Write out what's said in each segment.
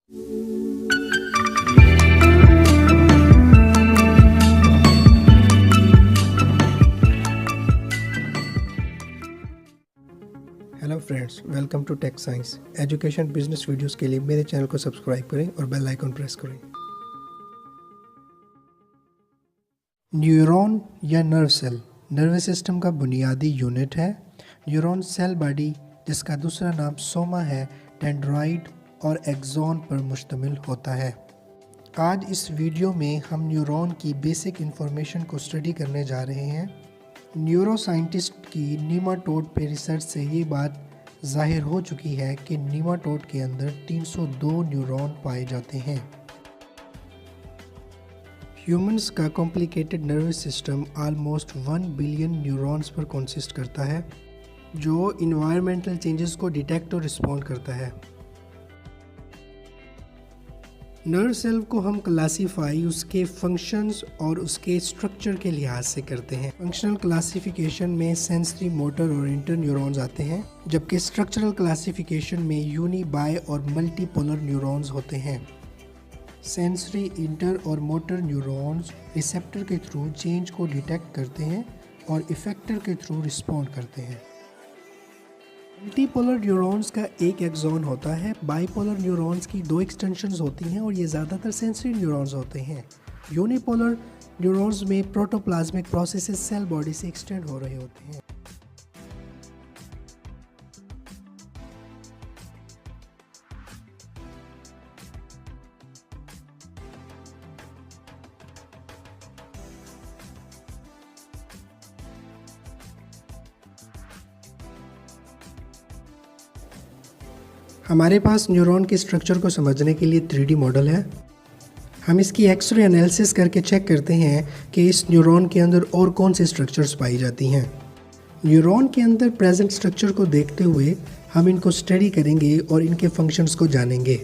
Hello friends, welcome to tech science. Education business videos के लिए मेरे चैनल को सब्सक्राइब करें और बेल आइकन प्रेस करें। न्यूरॉन या नर्व सेल नर्वस सिस्टम का बुनियादी यूनिट है। न्यूरॉन सेल बॉडी, जिसका दूसरा नाम सोमा है, डेंड्राइट और एक्सॉन पर मुश्तमिल होता है। आज इस वीडियो में हम न्यूरॉन की बेसिक इंफॉर्मेशन को स्टडी करने जा रहे हैं। न्यूरो साइंटिस्ट की नीमाटोड पे रिसर्च से ये बात जाहिर हो चुकी है कि नीमाटोड के अंदर 302 न्यूरॉन पाए जाते हैं। ह्यूमंस का complicated nervous system almost 1 billion neurons पर कंसिस्ट करता है, जो इन्वायरमेंटल चेंजेस को डिटेक्ट और रिस्पॉन्ड करता है। नर्व सेल को हम क्लासीफाई उसके फंक्शंस और उसके स्ट्रक्चर के लिहाज से करते हैं। फंक्शनल क्लासिफिकेशन में सेंसरी, मोटर और इंटर न्यूरॉन्स आते हैं, जबकि स्ट्रक्चरल क्लासिफिकेशन में यूनी, बाय और मल्टीपोलर न्यूरॉन्स होते हैं। सेंसरी, इंटर और मोटर न्यूरॉन्स रिसेप्टर के थ्रू चेंज को डिटेक्ट करते हैं और इफेक्टर के थ्रू रिस्पॉन्ड करते हैं। मल्टीपोलर न्यूरॉन्स का एक एक्सॉन होता है। बाइपोलर न्यूरॉन्स की 2 एक्सटेंशंस होती हैं और ये ज़्यादातर सेंसरी न्यूरॉन्स होते हैं। यूनिपोलर न्यूरॉन्स में प्रोटोप्लाज्मिक प्रोसेसेस सेल बॉडी से एक्सटेंड हो रहे होते हैं। हमारे पास न्यूरॉन के स्ट्रक्चर को समझने के लिए 3D मॉडल है। हम इसकी एक्सरे एनालिसिस करके चेक करते हैं कि इस न्यूरॉन के अंदर और कौन से स्ट्रक्चर्स पाई जाती हैं। न्यूरॉन के अंदर प्रेजेंट स्ट्रक्चर को देखते हुए हम इनको स्टडी करेंगे और इनके फंक्शंस को जानेंगे।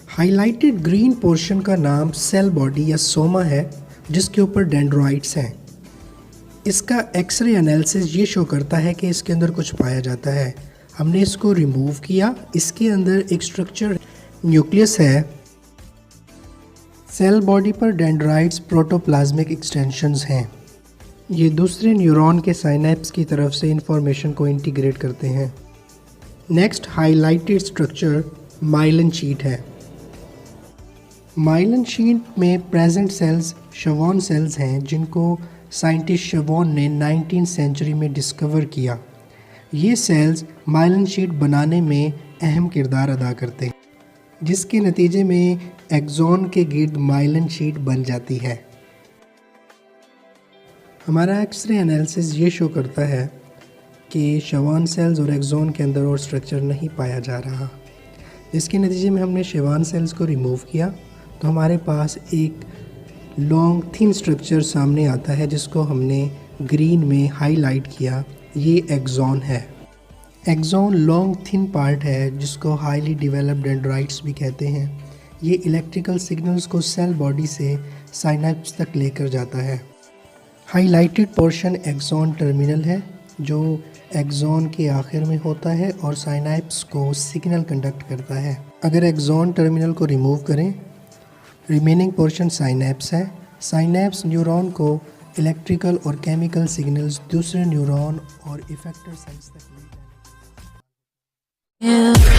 हाईलाइटेड ग्रीन पोर्शन का नाम सेल बॉडी या सोमा है, जिसके ऊपर डेंड्राइट्स हैं। इसका एक्सरे एनालिसिस ये शो करता है कि इसके अंदर कुछ पाया जाता है। हमने इसको रिमूव किया। इसके अंदर एक स्ट्रक्चर न्यूक्लियस है। सेल बॉडी पर डेंड्राइट्स प्रोटोप्लाज्मिक एक्सटेंशंस हैं। ये दूसरे न्यूरॉन के साइनेप्स की तरफ से इंफॉर्मेशन को इंटीग्रेट करते हैं। Next highlighted structure myelin sheath है। माइलिन शीट में प्रेजेंट सेल्स शवॉन सेल्स हैं, जिनको साइंटिस्ट शवॉन ने 19th सेंचुरी में डिस्कवर किया। ये सेल्स माइलिन शीट बनाने में अहम किरदार अदा करते हैं, जिसके नतीजे में एक्सॉन के गिर्द माइलिन शीट बन जाती है। हमारा एक्सरे एनालिसिस ये शो करता है कि शवॉन सेल्स और एक्सॉन के अंदर और स्ट्रक्चर नहीं पाया जा रहा, जिसके नतीजे में हमने शवॉन सेल्स को रिमूव किया तो हमारे पास एक लॉन्ग थिन स्ट्रक्चर सामने आता है, जिसको हमने ग्रीन में हाईलाइट किया। ये एक्सॉन है। एक्सॉन लॉन्ग थिन पार्ट है, जिसको हाईली डेवलप्ड डेंड्राइट्स भी कहते हैं। ये इलेक्ट्रिकल सिग्नल्स को सेल बॉडी से साइनेप्स तक लेकर जाता है। हाईलाइटेड पोर्शन एक्सॉन टर्मिनल है, जो एक्सॉन के आखिर में होता है और साइनेप्स को सिग्नल कंडक्ट करता है। अगर एक्सॉन टर्मिनल को रिमूव करें, रिमेनिंग पोर्शन साइनेप्स है। साइनेप्स न्यूरॉन को इलेक्ट्रिकल और केमिकल सिग्नल्स दूसरे न्यूरॉन और इफेक्टर सेल्स तक ले जाने